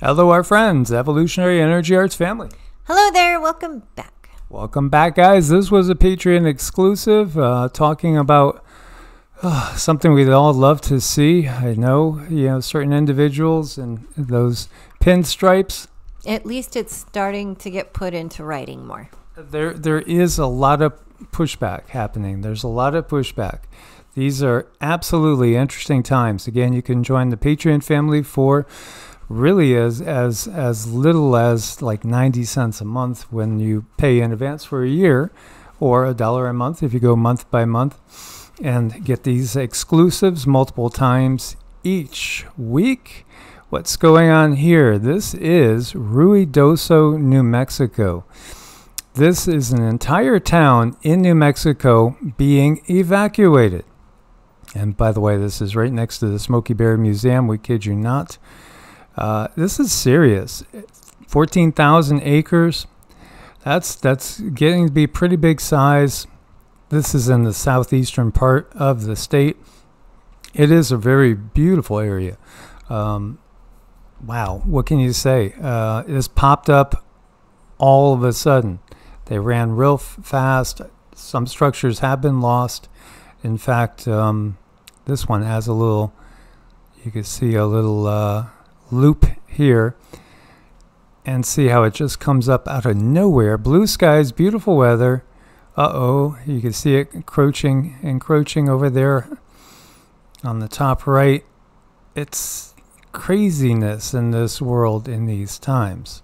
Hello, our friends, Evolutionary Energy Arts family. Hello there, welcome back. Welcome back, guys. This was a Patreon exclusive, talking about something we'd all love to see. I know, certain individuals and those pinstripes. At least it's starting to get put into writing more. There is a lot of pushback happening. There's a lot of pushback. These are absolutely interesting times. Again, you can join the Patreon family for really as little as like 90 cents a month when you pay in advance for a year, or $1 a month if you go month by month, and get these exclusives multiple times each week. What's going on here? This is Ruidoso, New Mexico. This is an entire town in New Mexico being evacuated. And by the way, this is right next to the Smokey Bear Museum. We kid you not. This is serious. 14,000 acres. That's getting to be pretty big size. This is in the southeastern part of the state. It is a very beautiful area. Wow, what can you say? This popped up all of a sudden. They ran real fast. Some structures have been lost. In fact, this one has a little, you can see a little loop here, and see how it just comes up out of nowhere. Blue skies, beautiful weather. You can see it encroaching over there on the top right. It's craziness in this world in these times.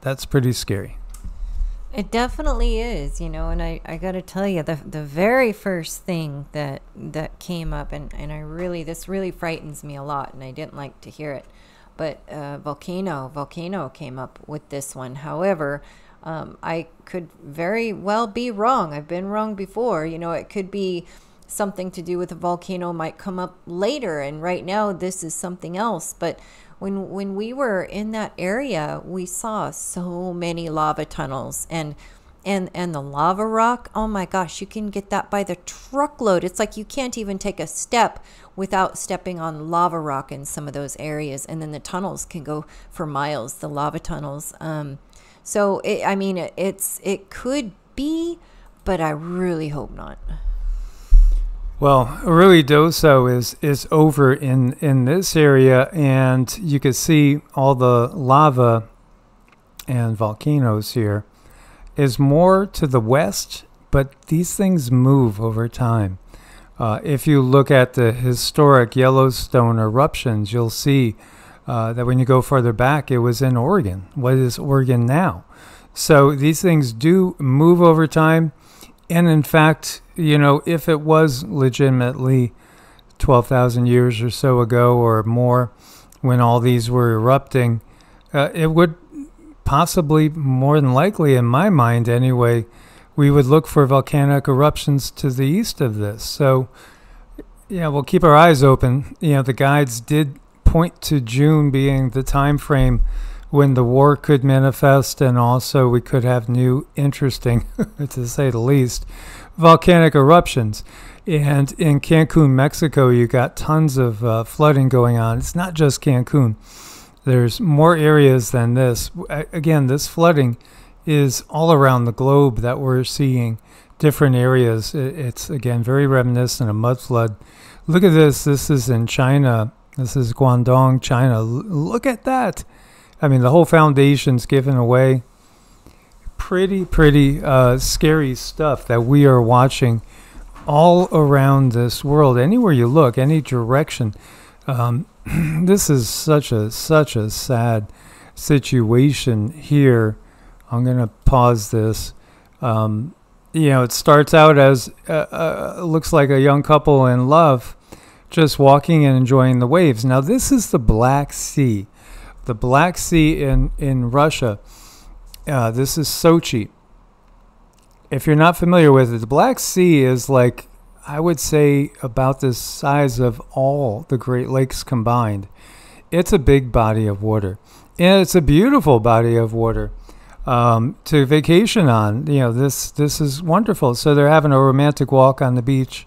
That's pretty scary. It definitely is, and I got to tell you, the very first thing that came up, and this really frightens me a lot, and I didn't like to hear it, but volcano came up with this one. However, I could very well be wrong. I've been wrong before. It could be something to do with a volcano might come up later, and right now this is something else. But when we were in that area, we saw so many lava tunnels and the lava rock. Oh my gosh, you can get that by the truckload. It's like you can't even take a step without stepping on lava rock in some of those areas. And then the tunnels can go for miles, the lava tunnels. So it could be, but I really hope not. Well, Ruidoso is over in this area, and you can see all the lava and volcanoes here is more to the west, but these things move over time. If you look at the historic Yellowstone eruptions, you'll see that when you go further back, it was in Oregon. What is Oregon now? So these things do move over time. And in fact, if it was legitimately 12,000 years or so ago or more when all these were erupting, it would possibly, more than likely, in my mind anyway, we would look for volcanic eruptions to the east of this. So, yeah, we'll keep our eyes open. The guides did point to June being the time frame when the war could manifest, and also we could have new, interesting, to say the least, volcanic eruptions. And in Cancun, Mexico, you got tons of flooding going on. It's not just Cancun. There's more areas than this. Again, this flooding is all around the globe that we're seeing different areas. It's, again, very reminiscent of mud flood. Look at this. This is in China. This is Guangdong, China. Look at that. I mean, the whole foundation's given away. Pretty scary stuff that we are watching all around this world. Anywhere you look, any direction. This is such a sad situation here. I'm going to pause this. It starts out as looks like a young couple in love, just walking and enjoying the waves. Now, this is the Black Sea. The Black Sea in Russia. This is Sochi. If you're not familiar with it, the Black Sea is like, I would say, about the size of all the Great Lakes combined. It's a big body of water. And it's a beautiful body of water to vacation on. This is wonderful. So they're having a romantic walk on the beach.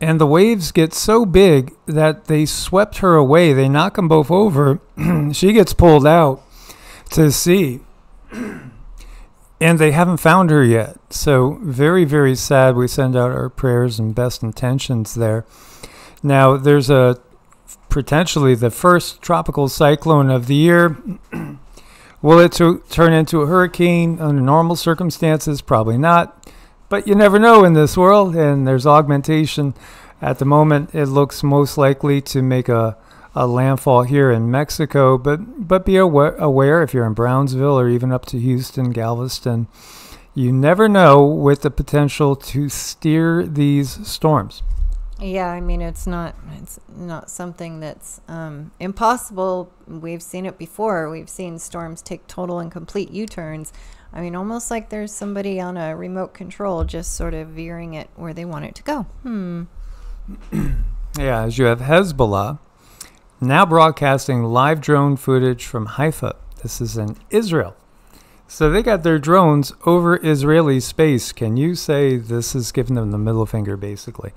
And the waves get so big that they swept her away. They knock them both over. She gets pulled out to sea. And they haven't found her yet. So very, very sad. We send out our prayers and best intentions there. Now, there's potentially the first tropical cyclone of the year. Will it turn into a hurricane under normal circumstances? Probably not. But you never know in this world, and there's augmentation. At the moment, it looks most likely to make a landfall here in Mexico, but be aware if you're in Brownsville or even up to Houston, Galveston. You never know with the potential to steer these storms. Yeah, I mean, it's not something that's impossible. We've seen it before. We've seen storms take total and complete U-turns. I mean, almost like there's somebody on a remote control just sort of veering it where they want it to go. Yeah, as you have Hezbollah now broadcasting live drone footage from Haifa. This is in Israel. So they got their drones over Israeli space. Can you say this is giving them the middle finger, basically?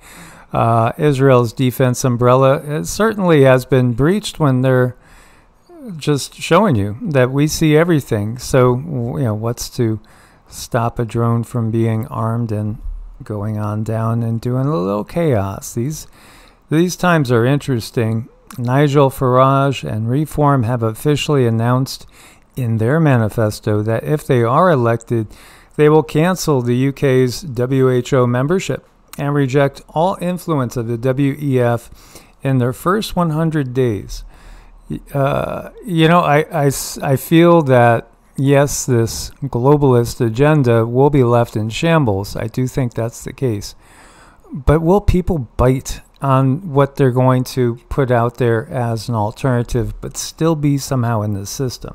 Israel's defense umbrella certainly has been breached when they're just showing you that we see everything. So, what's to stop a drone from being armed and going on down and doing a little chaos? These times are interesting. Nigel Farage and Reform have officially announced in their manifesto that if they are elected, they will cancel the UK's WHO membership and reject all influence of the WEF in their first 100 days. I feel that, yes, this globalist agenda will be left in shambles. I do think that's the case. But will people bite on what they're going to put out there as an alternative, but still be somehow in the system?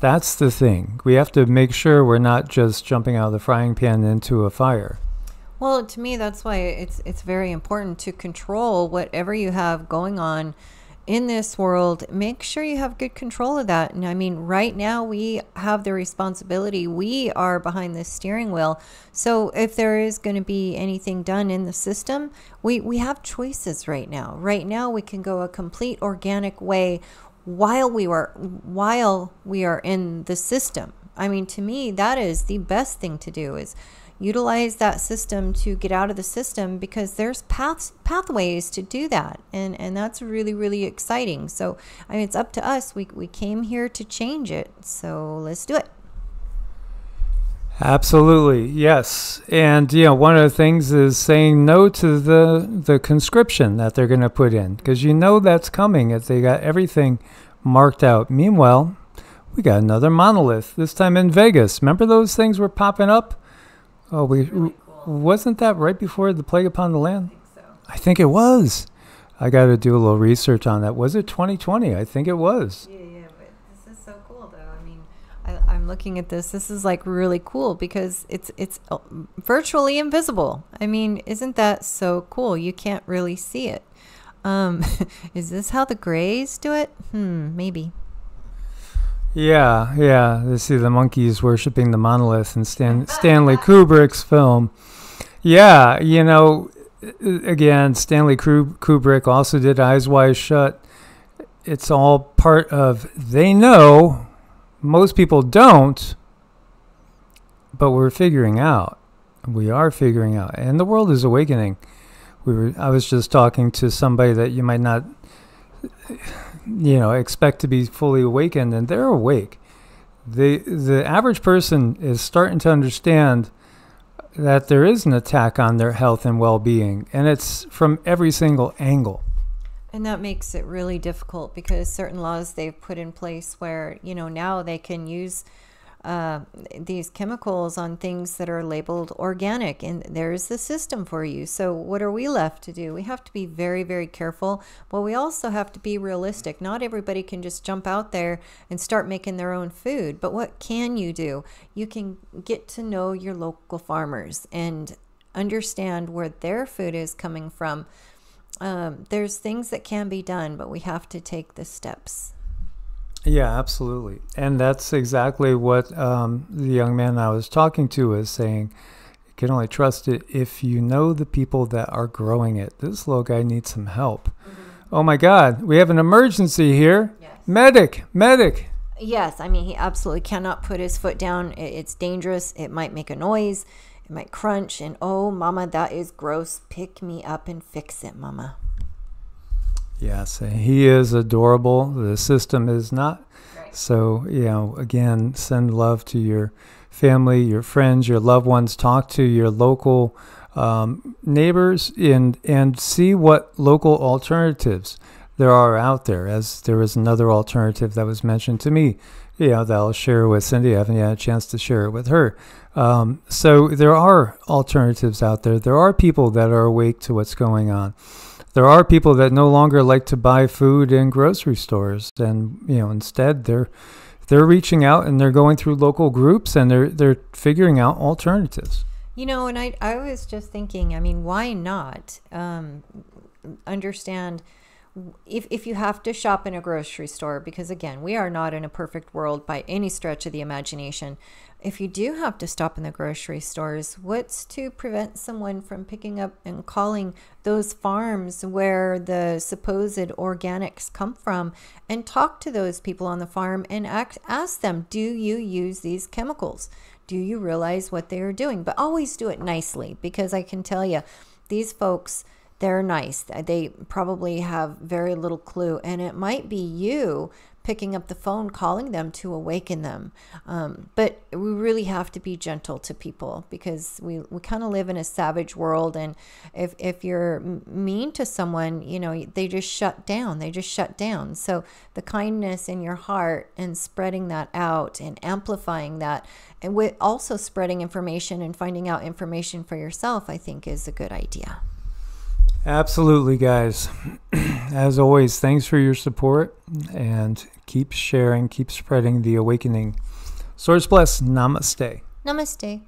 That's the thing. We have to make sure we're not just jumping out of the frying pan into a fire. Well, to me, that's why it's very important to control whatever you have going on in this world. Make sure you have good control of that. And I mean, right now we have the responsibility. We are behind the steering wheel. So if there is going to be anything done in the system, we have choices right now. Right now we can go a complete organic way while we are in the system. I mean, to me, that is the best thing to do, is utilize that system to get out of the system, because there's pathways to do that, and that's really, really exciting. So I mean, it's up to us. We came here to change it, so let's do it. Absolutely, yes. And one of the things is saying no to the conscription that they're going to put in, because that's coming if they got everything marked out. Meanwhile, we got another monolith, this time in Vegas. Remember those things were popping up? Oh, really cool. Wasn't that right before the plague upon the land? I think so. I think it was. I got to do a little research on that. Was it 2020? I think it was. Yeah, but this is so cool, though. I mean, I'm looking at this. This is like really cool because it's virtually invisible. I mean, isn't that so cool? You can't really see it. Is this how the Greys do it? Maybe. Yeah. They see the monkeys worshiping the monolith in Stanley Kubrick's film. Yeah, again, Stanley Kubrick also did Eyes Wide Shut. It's all part of, they know, most people don't, but we're figuring out. We are figuring out, and the world is awakening. I was just talking to somebody that you might not expect to be fully awakened, and they're awake. The average person is starting to understand that there is an attack on their health and well-being, and it's from every single angle. And that makes it really difficult, because certain laws they've put in place where, now they can use these chemicals on things that are labeled organic, and there's the system for you. So what are we left to do? We have to be very, very careful, but we also have to be realistic. Not everybody can just jump out there and start making their own food. But what can you do? You can get to know your local farmers and understand where their food is coming from. There's things that can be done, but we have to take the steps. Yeah, absolutely. And that's exactly what the young man I was talking to is saying. can only trust it if you know the people that are growing it. This little guy needs some help. Oh my God, we have an emergency here. Yes. Medic. Yes, I mean, he absolutely cannot put his foot down. It's dangerous. It might make a noise. It might crunch. And oh, Mama, that is gross. Pick me up and fix it, Mama. Yes, he is adorable. The system is not. Right. So, again, send love to your family, your friends, your loved ones. Talk to your local neighbors and see what local alternatives there are out there. As there was another alternative that was mentioned to me, that I'll share with Cindy. I haven't had a chance to share it with her. So there are alternatives out there. There are people that are awake to what's going on. There are people that no longer like to buy food in grocery stores, and instead they're reaching out and they're going through local groups and they're figuring out alternatives. And I was just thinking, I mean, why not understand if you have to shop in a grocery store, because again, we are not in a perfect world by any stretch of the imagination. If you do have to stop in the grocery stores, what's to prevent someone from picking up and calling those farms where the supposed organics come from and talk to those people on the farm and ask them, do you use these chemicals? Do you realize what they are doing? But always do it nicely, because I can tell you, these folks, they're nice. They probably have very little clue, and it might be you picking up the phone, calling them to awaken them. But we really have to be gentle to people, because we kind of live in a savage world. And if you're mean to someone, they just shut down. So the kindness in your heart and spreading that out and amplifying that, and with also spreading information and finding out information for yourself, I think is a good idea. Absolutely, guys. As always, thanks for your support, and keep sharing, keep spreading the awakening. Source bless. Namaste. Namaste.